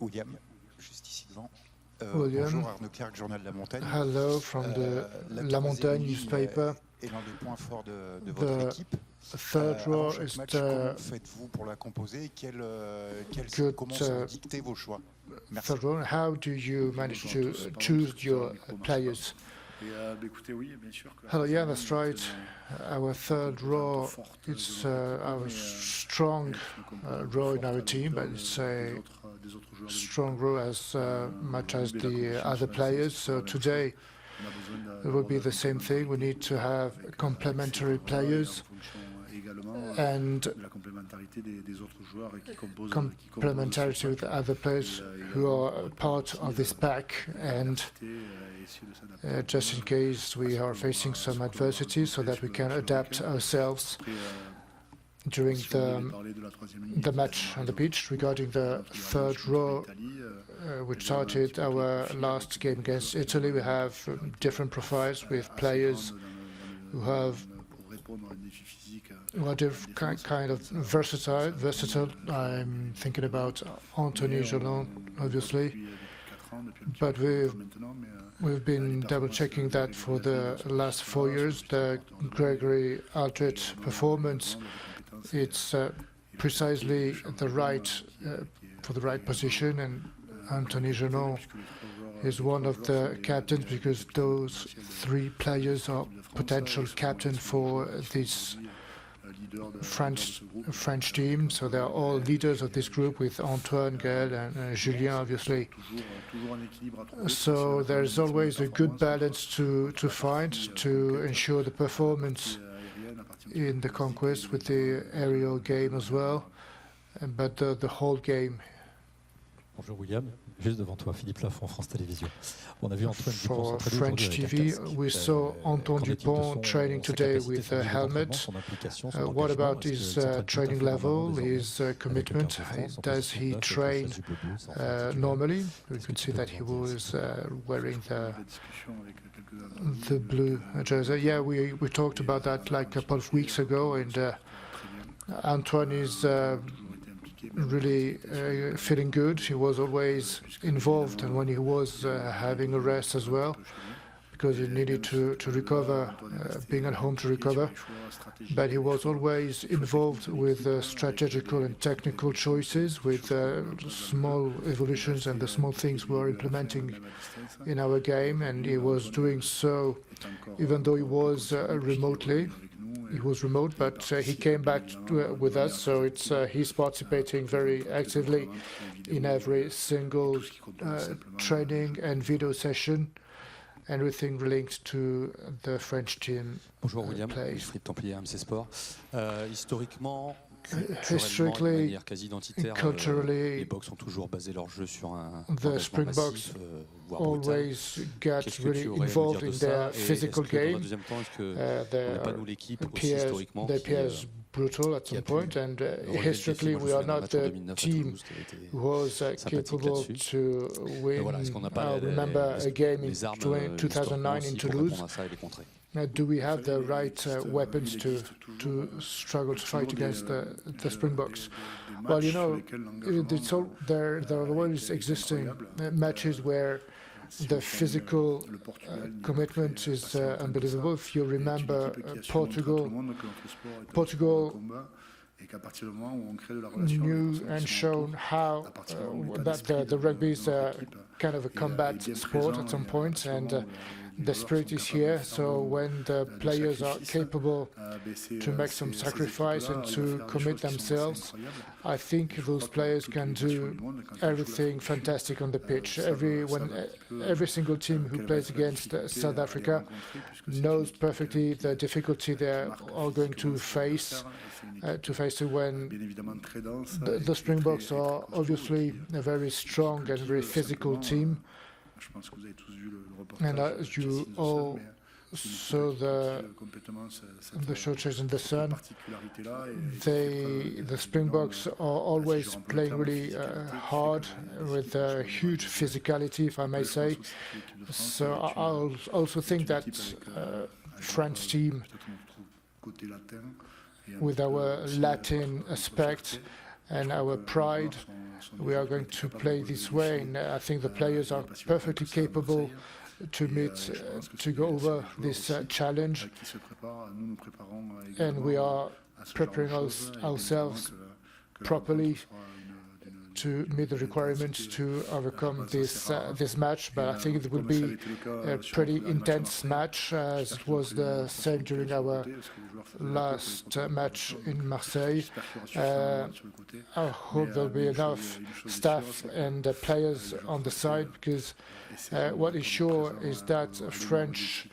William, juste ici devant. William. Bonjour, Arnaud Clerc, Journal de la Montagne. Hello from the La Montagne newspaper. Est l'un des points forts de votre équipe. Third row chaque is match, the comment faites-vous pour la composer et comment sont dictés vos choix? Merci. third row. How do you manage to choose your players? Hello, yeah, that's right. Our third row, it's our strong row in our team, but it's a strong row as much as the other players. So today it will be the same thing. We need to have complementary players and complementarity with other players who are part of this pack, and just in case we are facing some adversity, so that we can adapt ourselves during the match on the pitch. Regarding the third row, we started our last game against Italy. We have different profiles with players who are kind of versatile. I'm thinking about Anthony Dupont, obviously, but we've been double-checking that for the last 4 years. The Gregory Aldrich performance, it's precisely the right for the right position, and Anthony Dupont is one of the captains, because those three players are potential captain for this French team. So they are all leaders of this group, with Antoine, Gaël, and Julien, obviously. So there's always a good balance to find to ensure the performance in the conquest, with the aerial game as well, but the whole game. Bonjour William, juste devant toi, Philippe Lafont, France Télévisions. On a vu Antoine Dupont for French TV, we saw Antoine Dupont training today with a helmet. What about his training level, his commitment? Does he train normally? We could see that he was wearing the blue jersey. Yeah, we talked about that like a couple of weeks ago, and Antoine is really feeling good. He was always involved, and when he was having a rest as well, because he needed to recover, being at home to recover. But he was always involved with strategical and technical choices, with small evolutions and the small things we are implementing in our game, and he was doing so even though he was remotely. He was remote, but he came back with us, so it's he's participating very actively in every single training and video session, everything linked to the French team. Bonjour William, Philippe Templier, MC Sport. Historiquement, Historically, culturally, les Boks ont toujours basé leur jeu sur un the Springboks always get really involved in their physical game. They appear brutal at some point, and historically we are not the team who was capable to win. I remember a game in 2009 in Toulouse. Do we have the right weapons to struggle to fight against the Springboks? Well, you know, there are always existing matches where the physical commitment is unbelievable. If you remember Portugal knew and shown how that the rugby is kind of a combat sport at some point, and the spirit is here. So when the players are capable to make some sacrifice and to commit themselves, I think those players can do everything fantastic on the pitch. Every single team who plays against South Africa knows perfectly the difficulty they are going to face when the Springboks are obviously a very strong and very physical team. And as you all saw the showcase in the sun, the Springboks are always playing really hard, with a huge physicality, if I may say. So I also think that French team, with our Latin aspect, and our pride. We are going to play this way, and I think the players are perfectly capable to meet, to go over this challenge, and we are preparing ourselves properly to meet the requirements to overcome this match. But I think it will be a pretty intense match, as it was the same during our last match in Marseille. I hope there'll be enough staff and players on the side, because what is sure is that French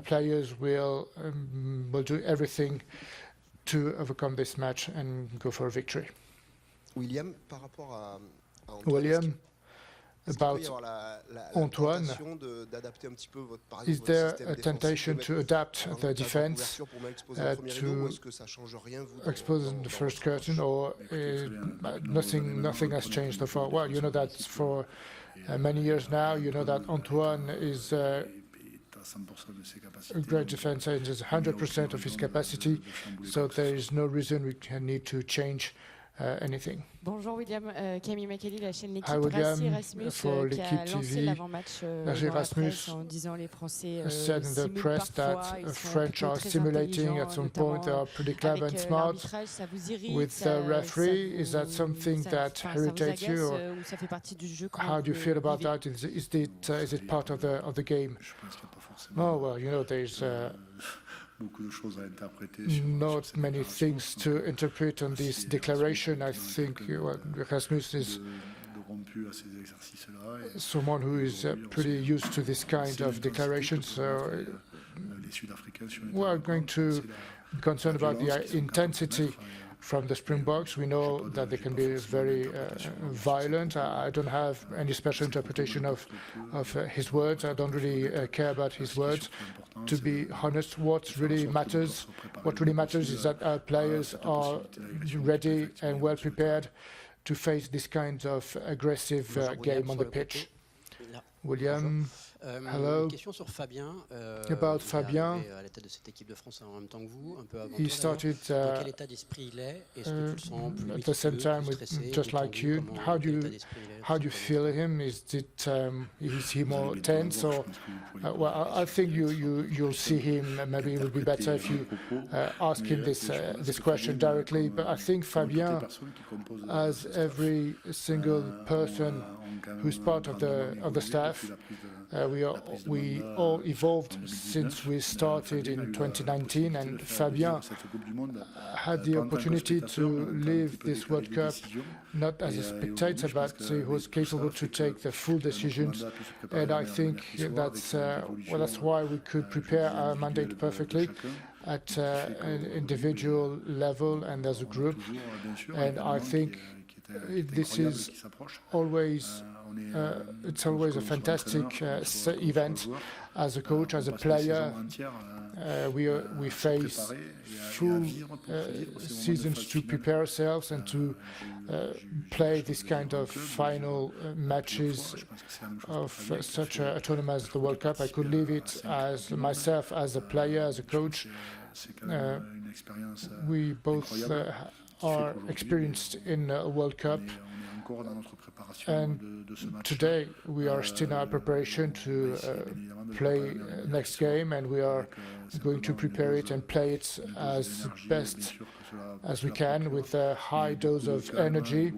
players will do everything to overcome this match and go for a victory. William, par rapport à William, about Antoine, is there a temptation to adapt the defense to expose the first curtain, or nothing has changed so far? Well, you know that for many years now, you know that Antoine is a great defender and is 100% of his capacity, so there is no reason we need to change anything. Bonjour William, Camille Macali, la chaîne L'équipe, Hi William, Erasmus, for qui a L'Équipe lancé TV. l'avant-match dans la presse en disant les Français Said in the press that French are simulating at some point. They are pretty clever and smart. With the referee, is that something that irritates you, or how do you feel about that? Is it part of the game? Oh well, you know, there's not many things to interpret on this declaration. I think Erasmus is someone who is pretty used to this kind of declaration, so we're going to be concerned about the intensity from the Springboks. We know that they can be very violent. I don't have any special interpretation of his words. I don't really care about his words. To be honest, what really matters is that our players are ready and well prepared to face this kind of aggressive game on the pitch. William, hello. About Fabien, he started at the same time, just like you. How do you feel him? Is he more tense, or well, I think you'll see him. Maybe it would be better if you ask him this question directly. But I think Fabien, as every single person who's part of the staff, we all evolved since we started in 2019, and Fabien had the opportunity to live this World Cup not as a spectator, but he was capable to take the full decisions, and I think that's why we could prepare our mandate perfectly at an individual level and as a group, and I think this is always it's always a fantastic event. As a coach, as a player, we face full seasons to prepare ourselves and to play this kind of final matches of such a tournament as the World Cup. I could live it as myself, as a player, as a coach. We both are experienced in a World Cup, and today we are still in our preparation to play next game, and we are going to prepare it and play it as best as we can, with a high dose of energy,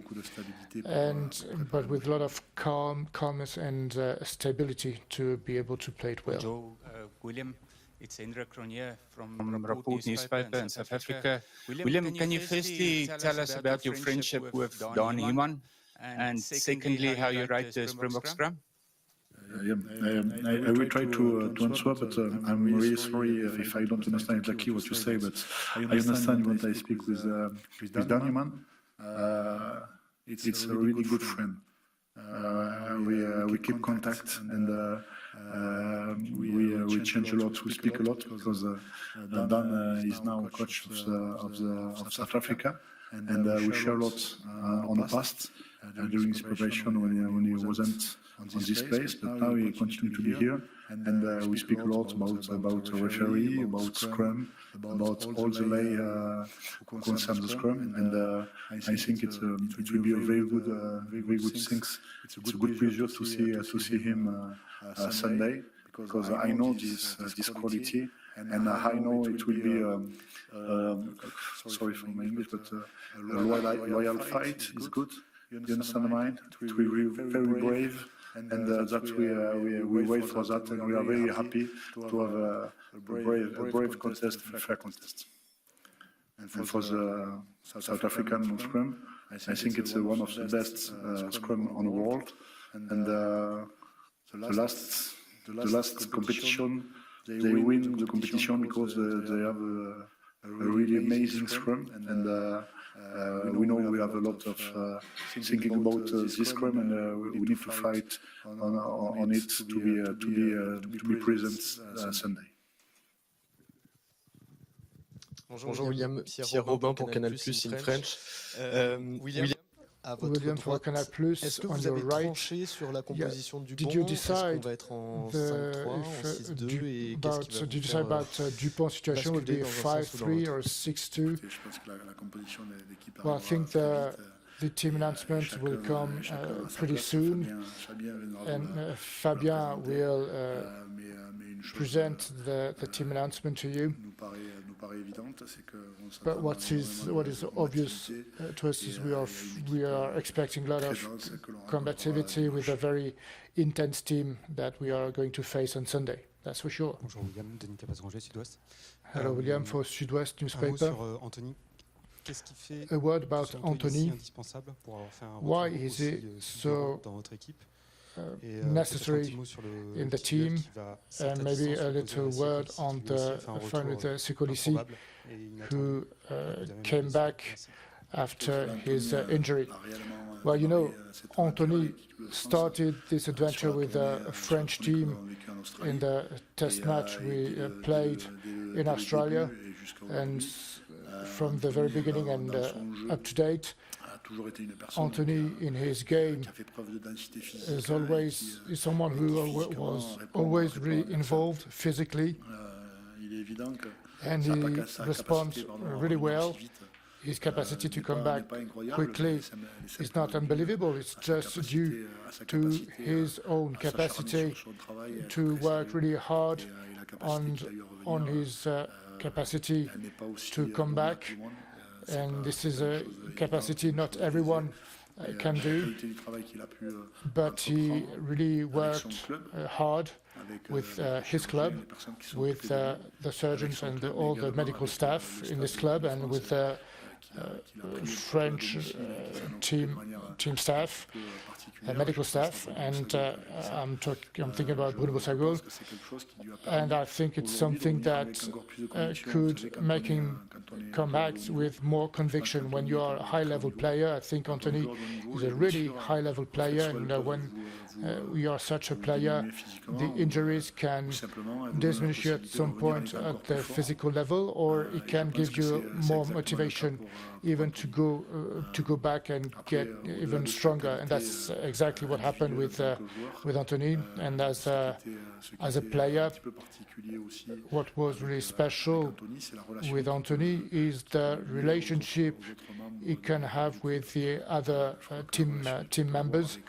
but with a lot of calmness and stability to be able to play it well. William, it's Hendrik Cronje from Rapport newspaper in South Africa. William, can you firstly tell us about your friendship with Don Human, and secondly, how you rate the Springbok scrum? I will try to answer, but I'm really sorry if I don't understand exactly what you say, but I understand when I speak with Dan Human. It's a really good friend. We keep contact, and we change a lot, we speak a lot, because Dan is now coach of South Africa, and we share a lot on the past. during his preparation when he wasn't on this place, but now he continues to be here. And we speak a lot about referee, about scrum, about all the lay who concern the scrum. And I think it will be a very good thing. It's a good pleasure to see him Sunday, because I know this quality, and I know it will be sorry for my English, but a loyal fight is good. You understand mine? It will be very brave, and that we wait for that, and we are very happy to have a brave contest, a fair contest. And for the South African scrum, I think it's one of the best scrum on the world. And the last competition, they win the competition because they have a really amazing scrum, and we know we have a lot of thinking about this scrum, and we need to fight on it to be present Sunday. Bonjour William, Pierre Robin pour Canal+ in French. William for Canal+, est-ce que on vous your avez right. tranché sur la composition du Did Dupont? you Est-ce qu'on decide va être en 5-3, en 6-2 et qu'est-ce qui va did you vous decide faire about Dupont's situation would be basculer dans un sens ou dans 5-3 or 6-2? Je pense que la composition de l'équipe Well, I think the team announcement will come pretty soon, and Fabien will present the team announcement to you. But what is obvious to us is we are expecting a lot of combativity with a very intense team that we are going to face on Sunday. That's for sure. Bonjour William, Denis Capaz-Ranger, Sud-Ouest. Hello William for Sud-Ouest Un mot newspaper. sur Anthony. Qu'est-ce qui fait A word about si Anthony. est indispensable pour avoir fait un Why retour is aussi, he so dans votre équipe? necessary in the team, and maybe a little word on the phone with Sikolisi, who came back after his injury. Well, you know, Anthony started this adventure with a French team in the test match we played in Australia, and from the very beginning and up to date, Anthony, in his game, is someone who was always really involved physically, and he responds really well. His capacity to come back quickly is not unbelievable. It's just due to his own capacity to work really hard on his capacity to come back. And this is a capacity not everyone can do, but he really worked hard with his club, with the surgeons and all the medical staff in this club, and with the French team staff, medical staff, and I'm thinking about Bruno Bossagol, and I think it's something that could make him come back with more conviction. When you are a high-level player, I think Anthony is a really high-level player, and when we are such a player, the injuries can diminish you at some point at the physical level, or it can give you more motivation even to go back and get even stronger. And that's exactly what happened with Anthony. And as a player, what was really special with Anthony is the relationship he can have with the other team members.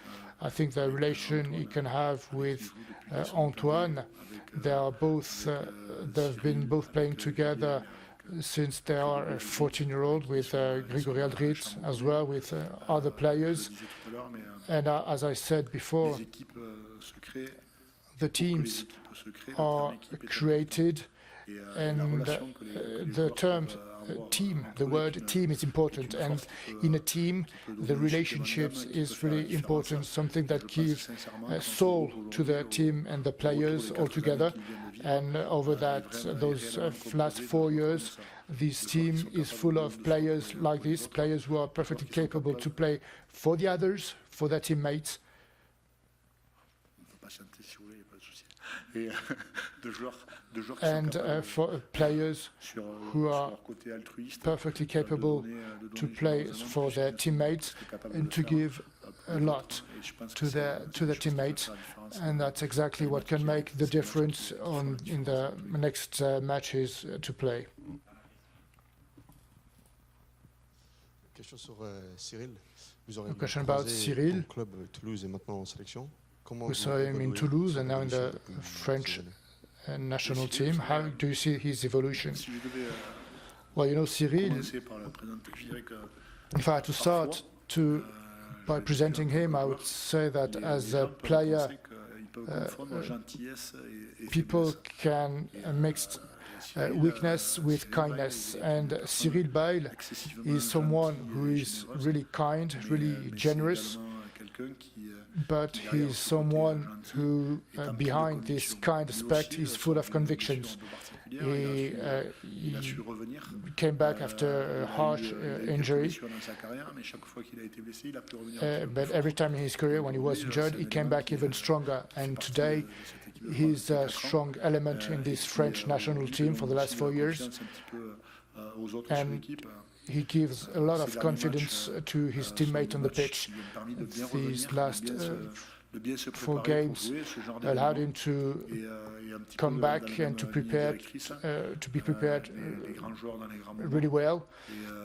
I think the relation he can have with Antoine, they've been both playing together since they are a 14-year-old, with Grégory Aldrit as well, with other players. And as I said before, the teams are created, and the term team, the word team is important, and in a team the relationships is really important, something that gives soul to the team and the players all together. And over those last 4 years, this team is full of players like this, players who are perfectly capable to play for the others, for their teammates. And for players who are perfectly capable to play for their teammates and to give a lot to their teammates, and that's exactly what can make the difference in the next matches to play. A question about Cyril. We saw him in Toulouse and now in the French national team. How do you see his evolution? Well, you know, Cyril, if I had to start by presenting him, I would say that as a player, people can mix weakness with kindness, and Cyril Bail is someone who is really kind, really generous, but he's someone who, behind this kind aspect, is full of convictions. He came back after a harsh injury, but every time in his career when he was injured, he came back even stronger. And today, he's a strong element in this French national team for the last 4 years. And he gives a lot of confidence to his teammate on the pitch. These last 4 games allowed him to come back and to be prepared really well.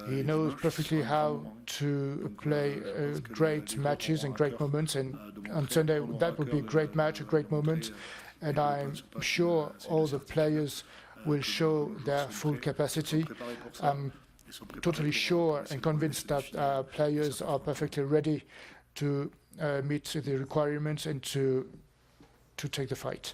He knows perfectly how to play great matches and great moments, and on Sunday that will be a great match, a great moment, and I'm sure all the players will show their full capacity. I'm totally sure and convinced that our players are perfectly ready to meet the requirements and to take the fight.